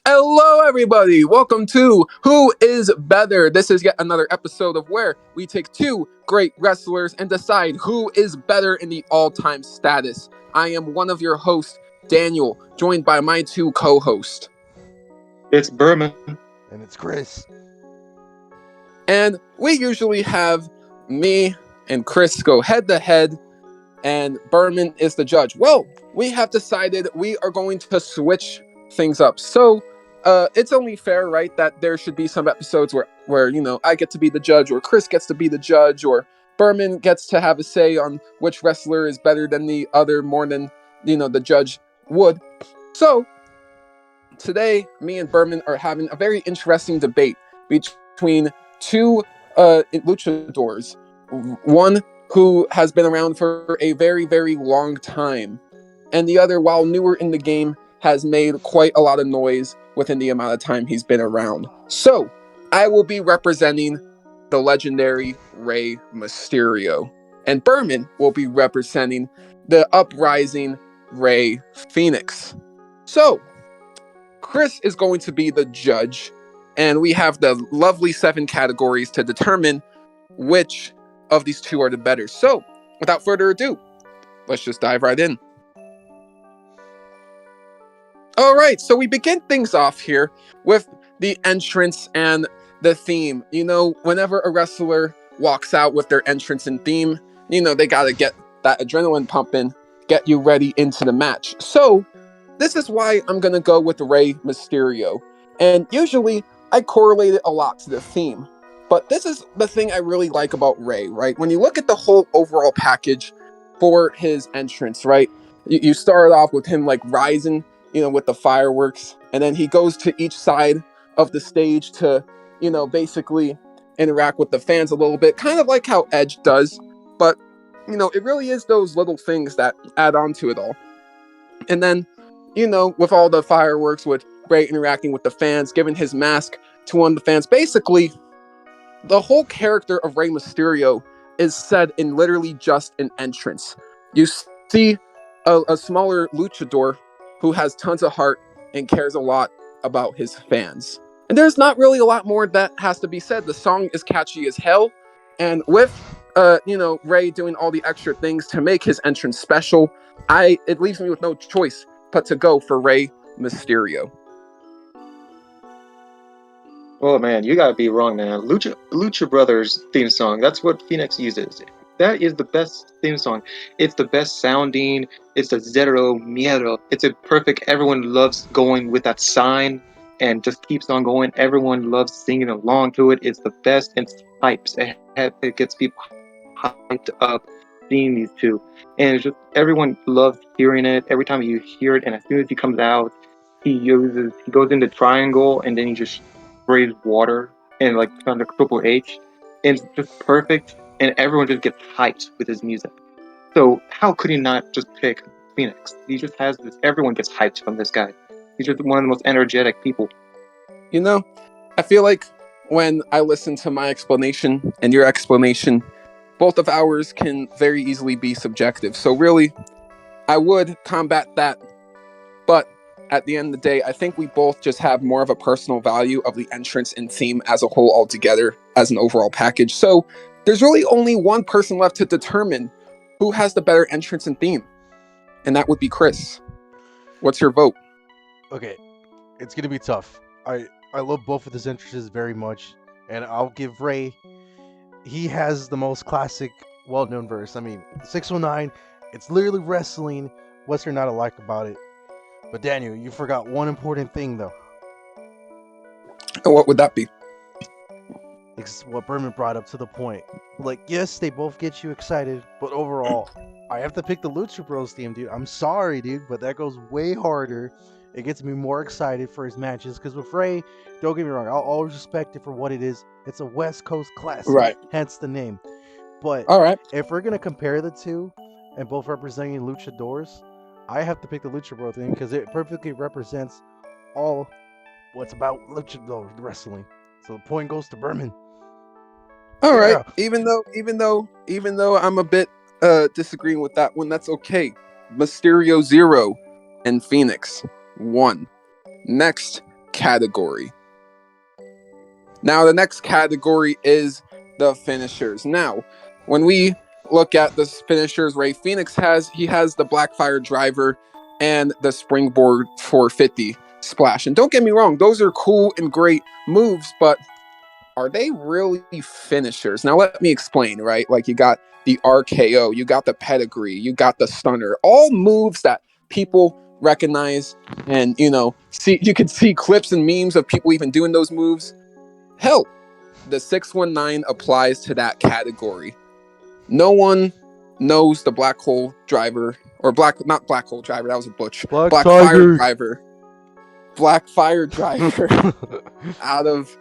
Hello, everybody. Welcome to Who is Better? This is yet another episode of where we take two great wrestlers and decide who is better in the all-time status. I am one of your hosts, Daniel, joined by my two co-hosts. It's Berman. And it's Chris. And we usually have me and Chris go head-to-head, and Berman is the judge. Well, we have decided we are going to switch things up. So, it's only fair, right, that there should be some episodes where I get to be the judge, or Chris gets to be the judge, or Berman gets to have a say on which wrestler is better than the other more than the judge would. So today, me and Berman are having a very interesting debate between two luchadors. One who has been around for a very, very long time, and the other, while newer in the game, has made quite a lot of noise within the amount of time he's been around. So, I will be representing the legendary Rey Mysterio, and Berman will be representing the uprising Rey Fenix. So, Chris is going to be the judge, and we have the lovely 7 categories to determine which of these two are the better. So, without further ado, let's just dive right in. All right, so we begin things off here with the entrance and the theme. Whenever a wrestler walks out with their entrance and theme, they got to get that adrenaline pumping, get you ready into the match. So, this is why I'm going to go with Rey Mysterio. And usually, I correlate it a lot to the theme. But this is the thing I really like about Rey, right? When you look at the whole overall package for his entrance, right? You start off with him rising, with the fireworks, and then he goes to each side of the stage to, basically interact with the fans a little bit, kind of like how Edge does. But, it really is those little things that add on to it all. And then, with all the fireworks, with Rey interacting with the fans, giving his mask to one of the fans, basically, the whole character of Rey Mysterio is said in literally just an entrance. You see a smaller luchador who has tons of heart and cares a lot about his fans. And there's not really a lot more that has to be said. The song is catchy as hell, and with Rey doing all the extra things to make his entrance special, it leaves me with no choice but to go for Rey Mysterio. Oh man, you gotta be wrong, man. Lucha Brothers theme song. That's what Phoenix uses. That is the best theme song. It's the best sounding. It's the zero miedo. It's a perfect. Everyone loves going with that sign and just keeps on going. Everyone loves singing along to it. It's the best. It's hypes. It gets people hyped up seeing these two, and it's just everyone loves hearing it. Every time you hear it, and as soon as he comes out, he goes into triangle, and then he just sprays water and like on the Triple H, and it's just perfect, and everyone just gets hyped with his music. So how could he not just pick Phoenix? He just has this. Everyone gets hyped from this guy. He's just one of the most energetic people. I feel like when I listen to my explanation and your explanation, both of ours can very easily be subjective. So really, I would combat that. But at the end of the day, I think we both just have more of a personal value of the entrance and theme as a whole altogether as an overall package. So there's really only one person left to determine who has the better entrance and theme. And that would be Chris. What's your vote? Okay, it's gonna be tough. I love both of his entrances very much, and I'll give Rey. He has the most classic, well-known verse. I mean, 619. It's literally wrestling. What's there not to like about it? But Daniel, you forgot one important thing though. And what would that be? It's what Berman brought up to the point. Like, yes, they both get you excited, but overall, I have to pick the Lucha Bros theme, dude. I'm sorry, dude, but that goes way harder. It gets me more excited for his matches. Because with Rey, don't get me wrong, I'll always respect it for what it is. It's a West Coast classic, Right. Hence the name. But All right. if we're gonna compare the two, and both representing luchadors, I have to pick the Lucha Bro theme because it perfectly represents all what's about luchador wrestling. So the point goes to Berman. All right. Yeah. Even though I'm a bit disagreeing with that one, that's okay. Mysterio 0 and Phoenix 1. Next, category. Now, the next category is the finishers. Now, when we look at the finishers Rey Fenix has, he has the Blackfire Driver and the Springboard 450 Splash. And don't get me wrong, those are cool and great moves, but are they really finishers? Now, let me explain, right? Like, you got the RKO, you got the Pedigree, you got the Stunner, all moves that people recognize, and, you can see clips and memes of people even doing those moves. Hell, the 619 applies to that category. No one knows the Black Hole Driver, or not Black Hole Driver, that was a butch. Black Fire Driver. Blackfire Driver out of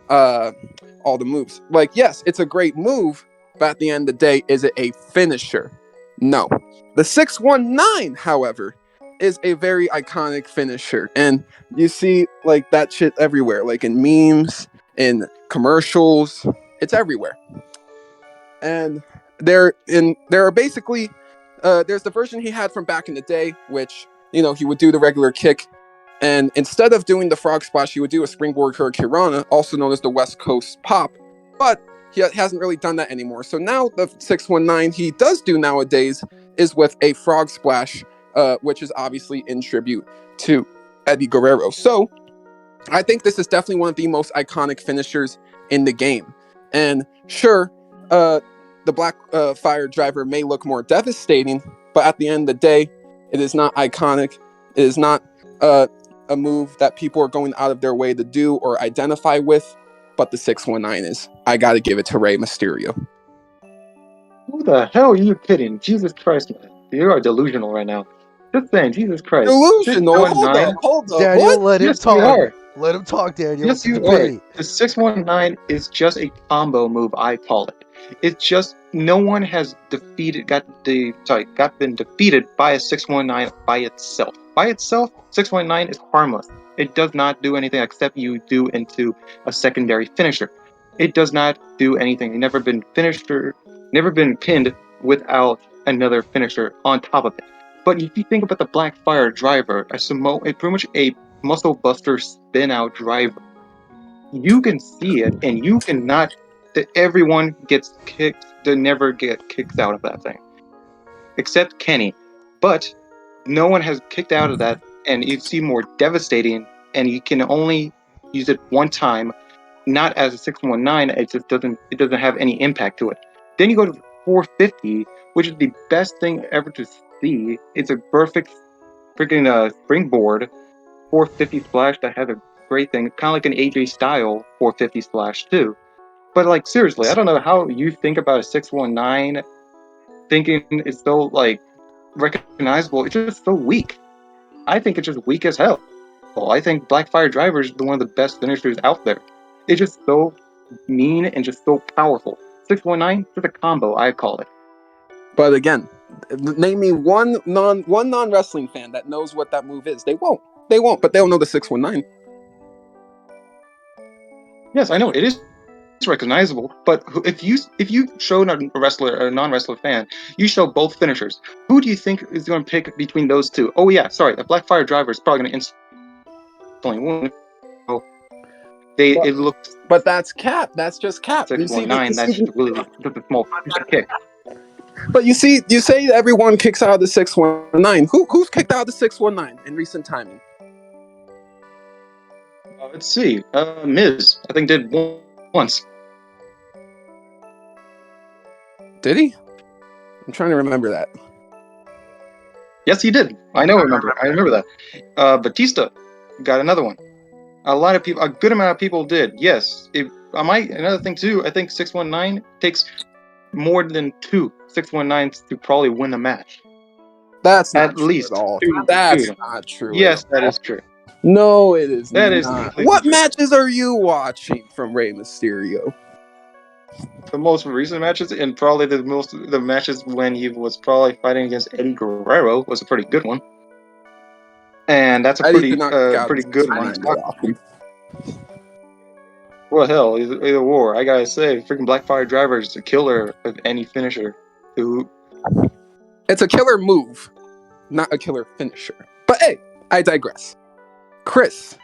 all the moves. Like, yes, it's a great move, but at the end of the day, is it a finisher? No. The 619, however, is a very iconic finisher, and you see like that shit everywhere, like in memes, in commercials, it's everywhere. And there are basically there's the version he had from back in the day, which he would do the regular kick, and instead of doing the frog splash, he would do a springboard hurricanrana, also known as the West Coast pop, but he hasn't really done that anymore. So now the 619 he does do nowadays is with a frog splash, which is obviously in tribute to Eddie Guerrero. So I think this is definitely one of the most iconic finishers in the game. And sure, the Black Fire Driver may look more devastating, but at the end of the day, it is not iconic. It is not a move that people are going out of their way to do or identify with, but the 619 is. I gotta give it to Rey Mysterio. Who the hell are you kidding? Jesus Christ, man. You are delusional right now. Just saying, Jesus Christ. Delusional? Hold up. Daniel, What? let him Yes, talk. you are. Let him talk, Daniel. Yes, It's a you debate. are. The 619 is just a combo move, I call it. It's just no one has been defeated by a 619 by itself. By itself, 619 is harmless. It does not do anything except you do into a secondary finisher. It does not do anything. Never been pinned without another finisher on top of it. But if you think about the Blackfire Driver, it's pretty much a muscle buster spin out driver. You can see it, and you cannot. Everyone gets kicked. They never get kicked out of that thing, except Kenny. But no one has kicked out of that, and you see more devastating. And you can only use it one time, not as a 619. It just doesn't. It doesn't have any impact to it. Then you go to the 450, which is the best thing ever to see. It's a perfect freaking springboard 450 splash that has a great thing, kind of like an AJ style 450 splash too. But like seriously, I don't know how you think about a 619 thinking it's so like recognizable. It's just so weak. I think it's just weak as hell. I think Blackfire Driver is one of the best finishers out there. It's just so mean and just so powerful. 619 is a combo, I call it. But again, name me one non-wrestling fan that knows what that move is. They won't, but they'll know the 619. Yes, I know it is recognizable, but if you show a wrestler or a non-wrestler fan, you show both finishers. Who do you think is going to pick between those two? Oh yeah, sorry, the Blackfire Driver is probably going to instantly win. It looks. But that's cap. That's just cap. 619. That's just really just a small kick. But you say everyone kicks out of the 619. Who's kicked out of the 619 in recent timing? Let's see. Miz, I think did once. Did he? I'm trying to remember that. Yes, he did. I remember that. Batista got another one. A good amount of people did. Yes. Another thing too, I think 619 takes more than two 619s to probably win the match. That's not at true least at all. two. That's not true. Yes, that is true. No, it is That not. is completely What true. matches are you watching from Rey Mysterio? The most recent matches, and probably the matches when he was probably fighting against Eddie Guerrero was a pretty good one. And that's a pretty good one. Well, hell, either war. I gotta say, freaking Blackfire Driver is the killer of any finisher. It's a killer move, not a killer finisher. But hey, I digress. Chris,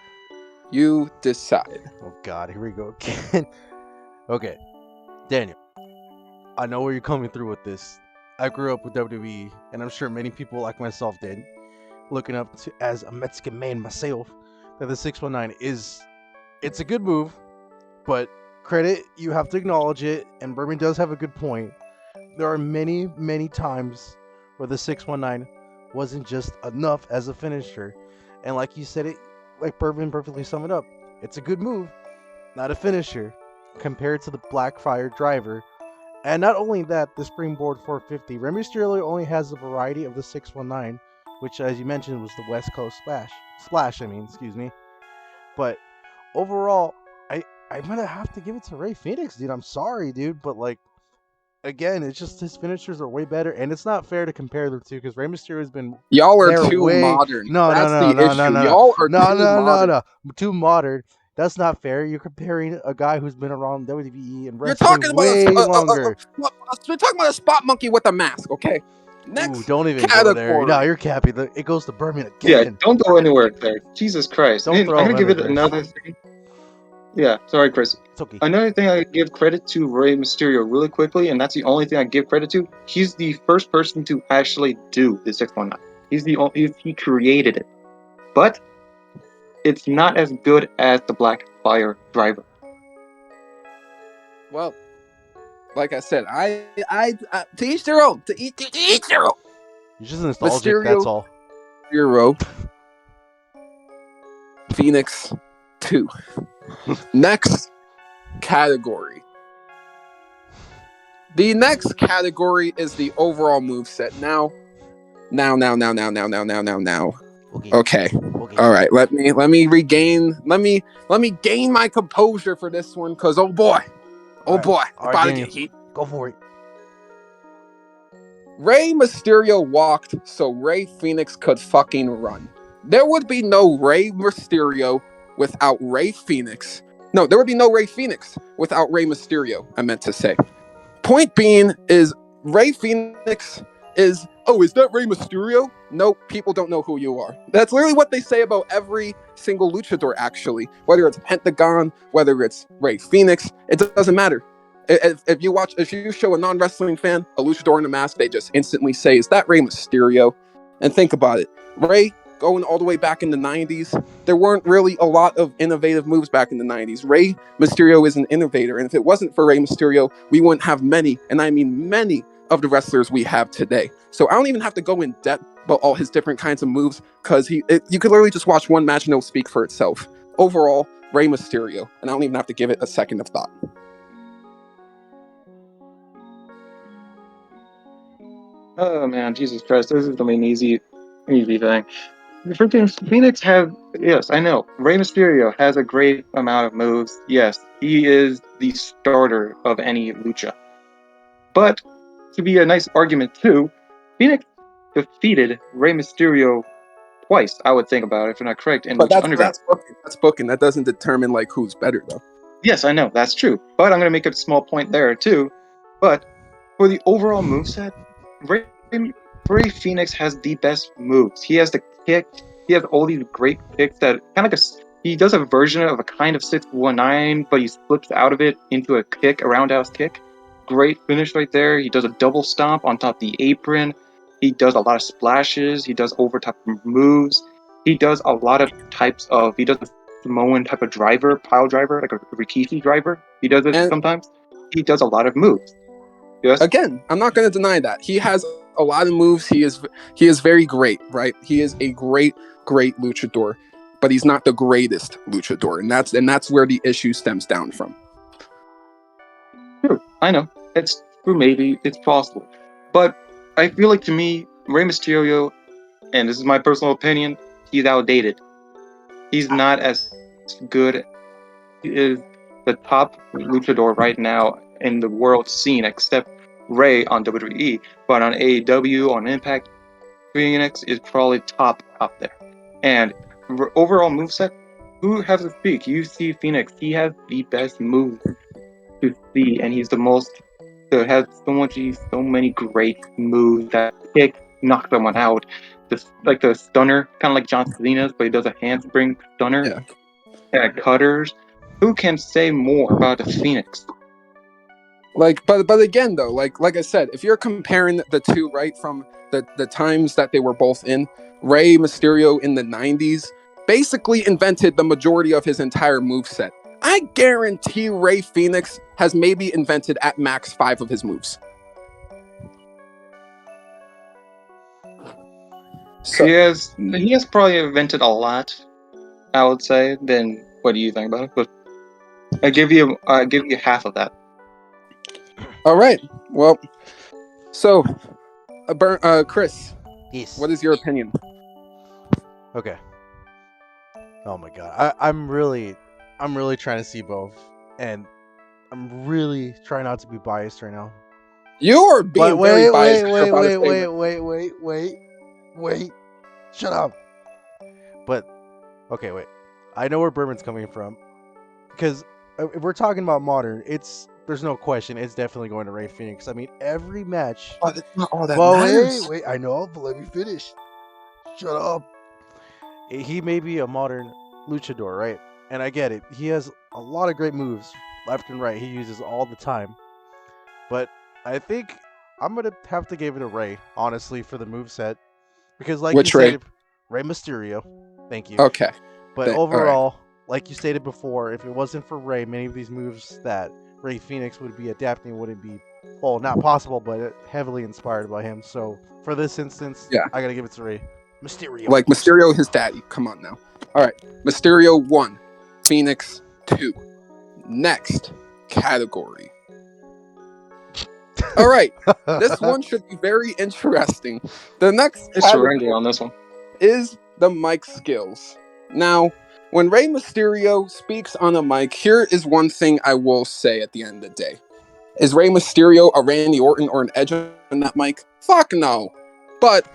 You decide. Oh God, here we go again. Okay, Daniel, I know where you're coming through with this. I grew up with WWE, and I'm sure many people like myself did, looking up to as a Mexican man myself, that the 619 it's a good move, but credit, you have to acknowledge it, and Berman does have a good point. There are many times where the 619 wasn't just enough as a finisher. And like you said it, like Berman perfectly summed it up. It's a good move, not a finisher, compared to the Blackfire driver. And not only that, the springboard 450. Rey Mysterio only has a variety of the 619, which as you mentioned was the West Coast splash, excuse me. But overall, I'm gonna have to give it to Rey Fenix, dude. I'm sorry, dude, but like again, it's just his finishers are way better, and it's not fair to compare the two because Rey Mysterio has been Y'all are there too way. modern. No, no, That's no, the no, no, issue. no, Y'all are no, too no, no, modern. no. Too modern. That's not fair. You're comparing a guy who's been around WWE and You're wrestling talking about way longer. we're talking about a spot monkey with a mask, okay? Ooh, Next don't even go there. No, category. you're capping. It goes to Berman Yeah, again. don't go anywhere there. Jesus Christ. Don't I'm throw gonna him give under it the bus. another thing. Yeah, sorry, Chris. It's okay. Another thing I give credit to Rey Mysterio really quickly, and that's the only thing I give credit to. He's the first person to actually do the 619. He created it, but it's not as good as the Blackfire driver. Well, like I said, to each their own. To each their own. You're just nostalgic. That's all. Hero, Phoenix 2. Next category. The next category is the overall moveset. Now. Okay. All right. Let me gain my composure for this one, cause oh boy, about to get heat. Go for it. Rey Mysterio walked so Rey Fenix could fucking run. There would be no Rey Mysterio without Rey Fenix. No, there would be no Rey Fenix without Rey Mysterio, I meant to say. Point being is Rey Fenix is, oh, is that Rey Mysterio? No, people don't know who you are. That's literally what they say about every single luchador, actually. Whether it's Pentagon, whether it's Rey Fenix, it doesn't matter. If you show a non-wrestling fan a luchador in a mask, they just instantly say, is that Rey Mysterio? And think about it. Rey, going all the way back in the 90s, there weren't really a lot of innovative moves back in the 90s. Rey Mysterio is an innovator, and if it wasn't for Rey Mysterio, we wouldn't have many, and I mean many, of the wrestlers we have today. So I don't even have to go in depth about all his different kinds of moves, because you could literally just watch one match and it'll speak for itself. Overall, Rey Mysterio, and I don't even have to give it a second of thought. Oh man, Jesus Christ, this is gonna be an easy thing. Freaking Phoenix have, yes, I know. Rey Mysterio has a great amount of moves. Yes, he is the starter of any lucha. But to be a nice argument too, Phoenix defeated Rey Mysterio twice. I would think about it, if I'm not correct, in But Lucha Underground. that's booking. That doesn't determine like who's better though. Yes, I know that's true. But I'm gonna make a small point there too. But for the overall moveset, Rey Fenix has the best moves. He has the kick. He has all these great kicks that kind of like he does a version of a kind of 619, but he flips out of it into a kick, a roundhouse kick. Great finish right there. He does a double stomp on top of the apron. He does a lot of splashes. He does over top moves. He does a lot of types of. He does a Samoan type of driver, pile driver, like a Rikishi driver. He does it And sometimes. He does a lot of moves. Yes. again, I'm not going to deny that he has a lot of moves. He is very great, right? He is a great luchador, but he's not the greatest luchador, and that's where the issue stems down from. True, I know. It's true, maybe. It's possible. But I feel like to me, Rey Mysterio, and this is my personal opinion, he's outdated. He's not as good. He is the top luchador right now in the world scene, except Rey on WWE. But on AEW, on Impact, Phoenix is probably top out there. And overall moveset, who has to speak? You see Phoenix, he has the best moves to see, and he's the most has so many great moves that kick, knock someone out. Like the stunner, kind of like John Cena's, but he does a handspring stunner. Yeah. cutters. Who can say more about the Phoenix? Like, but again though, like I said, if you're comparing the two, right, from the times that they were both in, Rey Mysterio in the 90s basically invented the majority of his entire moveset. I guarantee Rey Fenix has maybe invented at max 5 of his moves. So He has probably invented a lot, I would say. Then what do you think about it? But I give you half of that. all right, well, so Chris, Yes. what is your opinion? Okay. Oh my god, I'm really trying to see both, and I'm really trying not to be biased right now. You are being But very wait, biased. wait, shut up. But okay, wait, I know where Berman's coming from, because if we're talking about modern, there's no question, it's definitely going to Rey Fenix. I mean, every match. But it's not all that Well, matters. wait, I know, but let me finish. Shut up. He may be a modern luchador, right? And I get it. He has a lot of great moves, left and right. He uses all the time. But I think I'm gonna have to give it a Rey, honestly, for the moveset, because like Which you Rey? said, Rey Mysterio. Thank you. Okay. But All right. overall, like you stated before, if it wasn't for Rey, many of these moves that Rey Fenix would be adapting wouldn't be, well, not possible, but heavily inspired by him. So for this instance, Yeah. I gotta give it to Rey Mysterio. Like Mysterio, his daddy. Come on now. All right. Mysterio 1, Phoenix 2. Next category. All right. This one should be very interesting. The next It's surrender on this one. is the mic skills. Now, when Rey Mysterio speaks on a mic, here is one thing I will say at the end of the day. Is Rey Mysterio a Randy Orton or an Edge on that mic? Fuck no. But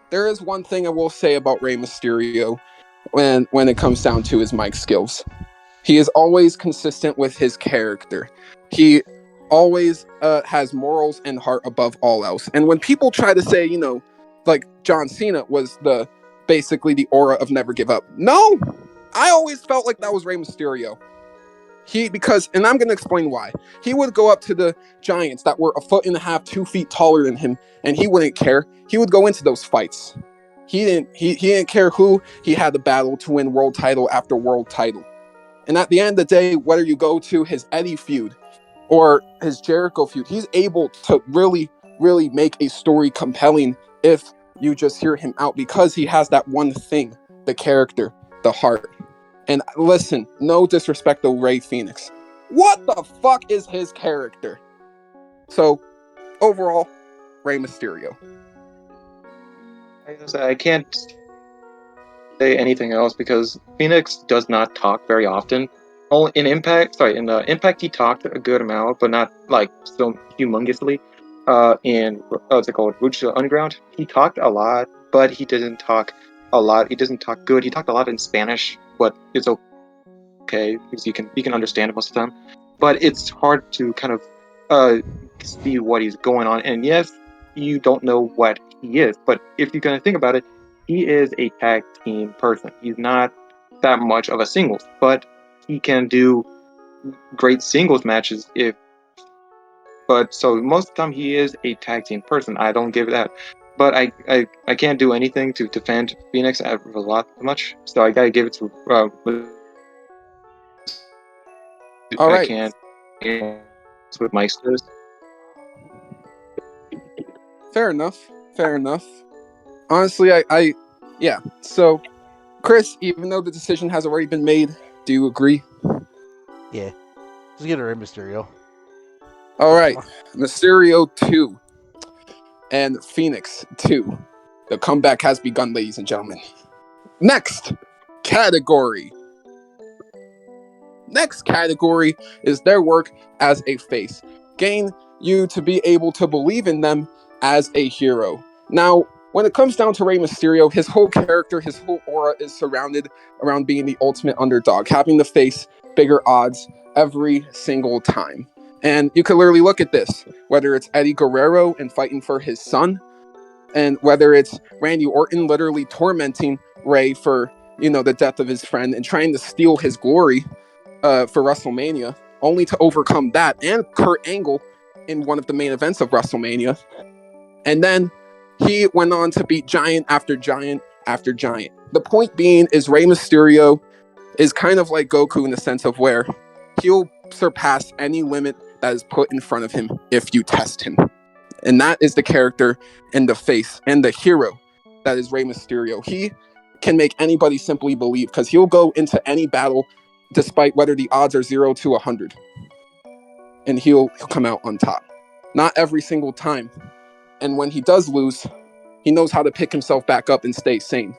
there is one thing I will say about Rey Mysterio when it comes down to his mic skills. He is always consistent with his character. He always has morals and heart above all else. And when people try to say, like John Cena was basically the aura of never give up. No, I always felt like that was Rey Mysterio. And I'm going to explain why. He would go up to the giants that were 1.5 feet, 2 feet taller than him, and he wouldn't care. He would go into those fights. He didn't care who he had to battle to win world title after world title. And at the end of the day, whether you go to his Eddie feud or his Jericho feud, he's able to really, really make a story compelling if you just hear him out, because he has that one thing, the character, the heart. And listen, no disrespect to Rey Fenix. What the fuck is his character? So, overall, Rey Mysterio. I can't say anything else because Phoenix does not talk very often. In Impact he talked a good amount, but not like so humongously. In what's it called, Lucha Underground, he talked a lot, but he didn't talk a lot. He doesn't talk good. He talked a lot in Spanish, but it's okay because you can understand it most of the time. But it's hard to kind of see what he's going on. And yes, you don't know what he is, but if you're gonna think about it, he is a tag team person. He's not that much of a singles, but he can do great singles matches but so most of the time he is a tag team person. I don't give that. But I can't do anything to defend Phoenix a lot much. So I gotta give it to All I right. can't with my skills. Fair enough. Honestly, yeah. So, Chris, even though the decision has already been made, do you agree? Yeah. Just get a Rey Mysterio. All right. Mysterio 2 and Phoenix 2. The comeback has begun, ladies and gentlemen. Next category. Next category is their work as a face. Gain you to be able to believe in them as a hero. Now, when it comes down to Rey Mysterio, his whole character, his whole aura is surrounded around being the ultimate underdog, having to face bigger odds every single time. And you can literally look at this, whether it's Eddie Guerrero and fighting for his son, and whether it's Randy Orton literally tormenting Rey for, the death of his friend and trying to steal his glory for WrestleMania, only to overcome that and Kurt Angle in one of the main events of WrestleMania. And then he went on to beat giant after giant after giant. The point being is Rey Mysterio is kind of like Goku in the sense of where he'll surpass any limit that is put in front of him if you test him. And that is the character and the face and the hero that is Rey Mysterio. He can make anybody simply believe because he'll go into any battle despite whether the odds are 0 to 100. And he'll come out on top. Not every single time. And when he does lose, he knows how to pick himself back up and stay sane.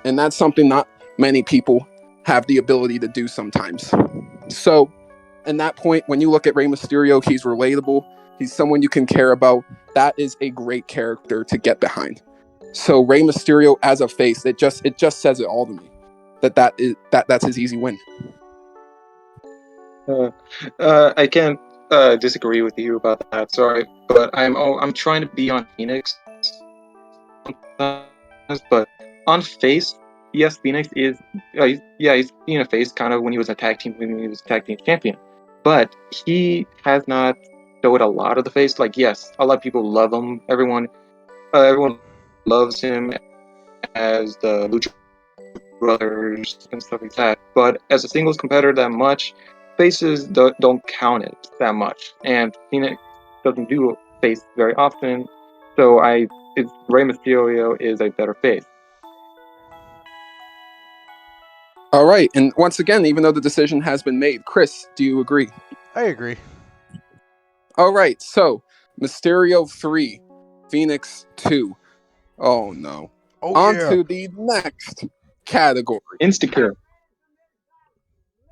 And that's something not many people have the ability to do sometimes. So, in that point, when you look at Rey Mysterio, he's relatable. He's someone you can care about. That is a great character to get behind. So Rey Mysterio as a face, it just says it all to me. That's his easy win. I can't disagree with you about that. Sorry, but I'm trying to be on Phoenix, but on face, yes, Phoenix is he's being a face kind of when he was a tag team champion, but he has not showed a lot of the face. Like yes, a lot of people love him. Everyone loves him as the Lucha Brothers and stuff like that. But as a singles competitor, that much faces don't count it that much, and Phoenix doesn't do face very often. So Rey Mysterio is a better face. All right, and once again, even though the decision has been made, Chris, do you agree? I agree. All right, so Mysterio 3, Phoenix 2. Oh no. On to the next category. Insecure.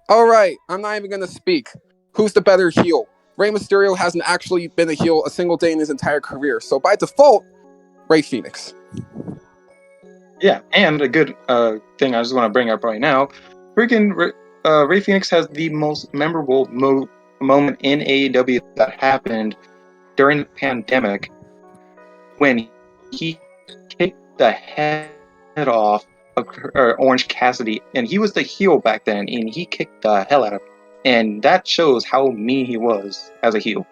All right, I'm not even going to speak. Who's the better heel? Rey Mysterio hasn't actually been a heel a single day in his entire career. So by default, Rey Fenix. Yeah, and a good thing I just want to bring up right now. Freaking Rey Fenix has the most memorable moment in AEW that happened during the pandemic when he kicked the head off of Orange Cassidy, and he was the heel back then, and he kicked the hell out of him. And that shows how mean he was as a heel.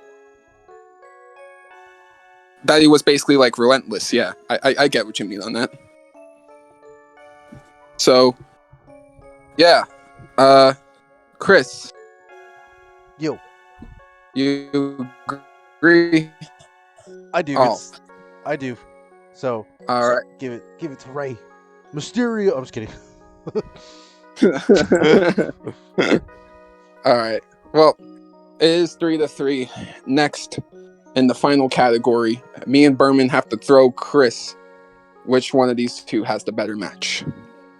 That he was basically like relentless, yeah. I get what you mean on that. So, yeah. Chris. Yo. You agree? I do. I do. So, all right. Give it to Rey Mysterio. I'm just kidding. All right. Well, it is 3-3. Next, in the final category, me and Berman have to throw Chris. Which one of these two has the better match?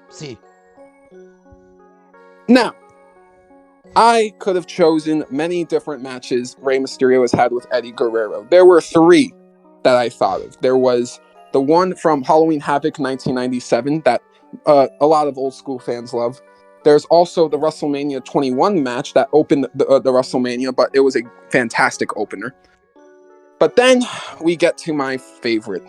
See. Now, I could have chosen many different matches Rey Mysterio has had with Eddie Guerrero. There were 3 that I thought of. There was the one from Halloween Havoc 1997 that a lot of old school fans love. There's also the WrestleMania 21 match that opened the WrestleMania, but it was a fantastic opener. But then we get to my favorite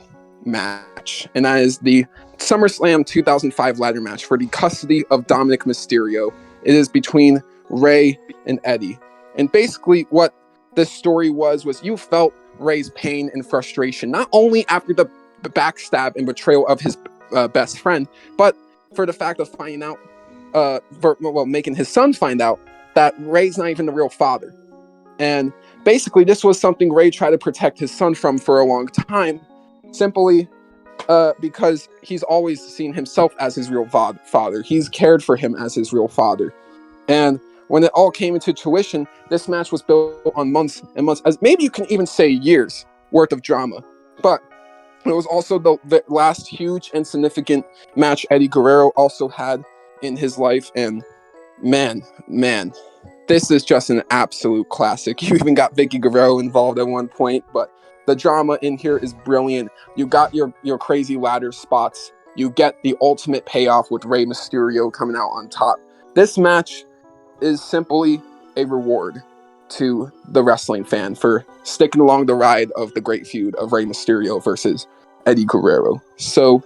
match, and that is the SummerSlam 2005 ladder match for the custody of Dominic Mysterio. It is between Rey and Eddie. And basically what this story was you felt Rey's pain and frustration, not only after the backstab and betrayal of his best friend, but for the fact of finding out, making his son find out that Rey's not even the real father. And basically this was something Rey tried to protect his son from for a long time, simply because he's always seen himself as his real father. He's cared for him as his real father. And when it all came into fruition, this match was built on months and months, as maybe you can even say years worth of drama. But it was also the last huge and significant match Eddie Guerrero also had in his life. And man, this is just an absolute classic. You even got Vicky Guerrero involved at one point, but the drama in here is brilliant. You got your crazy ladder spots. You get the ultimate payoff with Rey Mysterio coming out on top. This match is simply a reward to the wrestling fan for sticking along the ride of the great feud of Rey Mysterio versus Eddie Guerrero. So,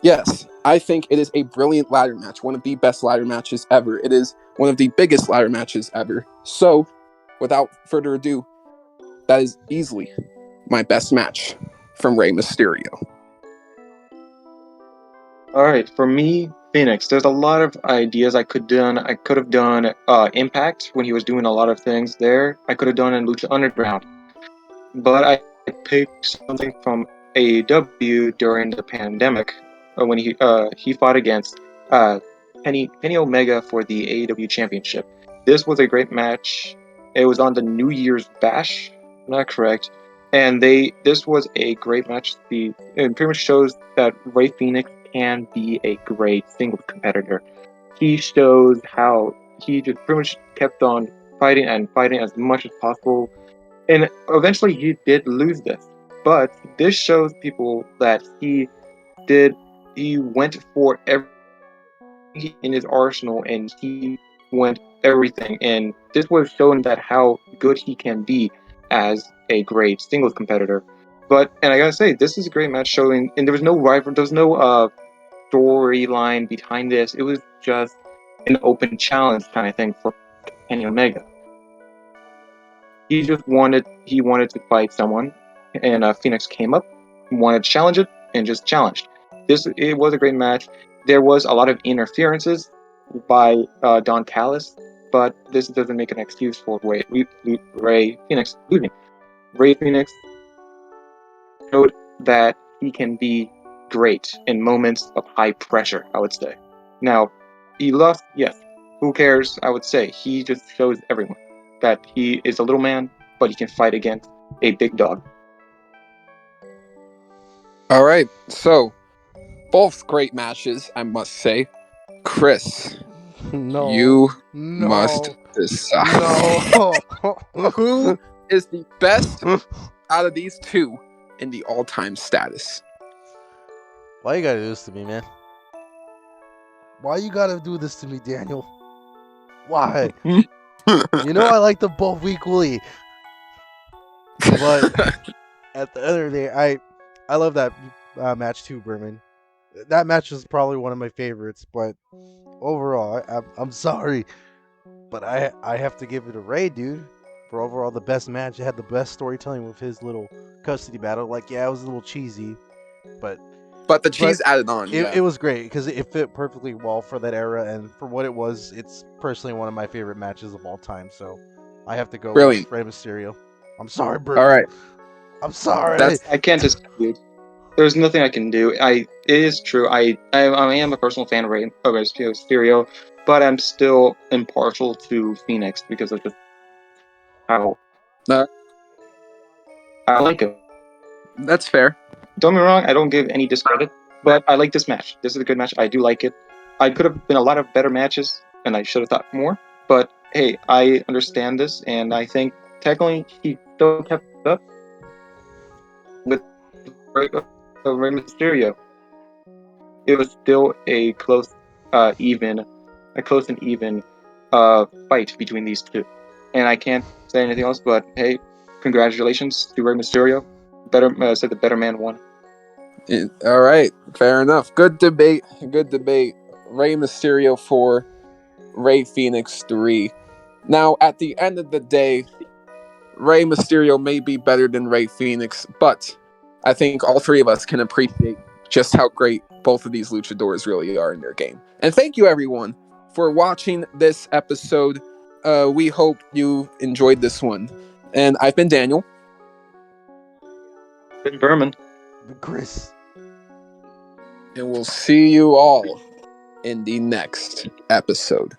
yes, I think it is a brilliant ladder match, one of the best ladder matches ever. It is one of the biggest ladder matches ever. So, without further ado, that is easily my best match from Rey Mysterio. All right, for me, Phoenix. There's a lot of ideas I could done. I could have done Impact when he was doing a lot of things there. I could have done in Lucha Underground, but I picked something from AEW during the pandemic when he fought against Kenny Omega for the AEW Championship. This was a great match. It was on the New Year's Bash, not correct, and this was a great match. It pretty much shows that Rey Fenix can be a great singles competitor. He shows how he just pretty much kept on fighting and fighting as much as possible, and eventually he did lose this. But this shows people that he went for everything in his arsenal, and he went everything. And this was showing that how good he can be as a great singles competitor. And I gotta say, this is a great match showing, and there was no rival, there was no storyline behind this. It was just an open challenge kind of thing for Kenny Omega. He wanted to fight someone, and Phoenix came up, wanted to challenge it, and just challenged. It was a great match. There was a lot of interferences by Don Callis, but this doesn't make an excuse for Rey Phoenix losing. Rey Phoenix showed that he can be great in moments of high pressure, I would say. Now, he lost, yes. Who cares? I would say he just shows everyone that he is a little man, but he can fight against a big dog. All right, so both great matches, I must say. Chris, No, you must no, decide. no. Who is the best out of these two in the all-time status? Why you gotta do this to me, man? Why you gotta do this to me, Daniel? Why? You know I like them both equally, but at the end of the day, I love that match too, Berman. That match is probably one of my favorites, but overall, I'm sorry, but I have to give it a Ray, dude. For overall the best match, it had the best storytelling with his little custody battle. Like, yeah, it was a little cheesy, but But the cheese added on, it was great because it fit perfectly well for that era, and for what it was, it's personally one of my favorite matches of all time. So I have to go Brilliant. with Rey Mysterio. I'm sorry, Bert. All right. I'm sorry. I can't dispute. There's nothing I can do. It is true. I am a personal fan of Rey Mysterio, but I'm still impartial to Phoenix because of just how Uh, I like him. that's fair. Don't get me wrong, I don't give any discredit, but I like this match. This is a good match. I do like it. I could have been a lot of better matches, and I should have thought more. But hey, I understand this, and I think technically he still kept up with Rey Mysterio. It was still a close and even fight between these two. And I can't say anything else, but hey, congratulations to Rey Mysterio. Said the better man won. All right, fair enough. Good debate. Good debate. Rey Mysterio 4, Rey Phoenix 3. Now, at the end of the day, Rey Mysterio may be better than Rey Phoenix, but I think all three of us can appreciate just how great both of these luchadors really are in their game. And thank you, everyone, for watching this episode. We hope you enjoyed this one. And I've been Daniel. Ben Berman. Chris. And we'll see you all in the next episode.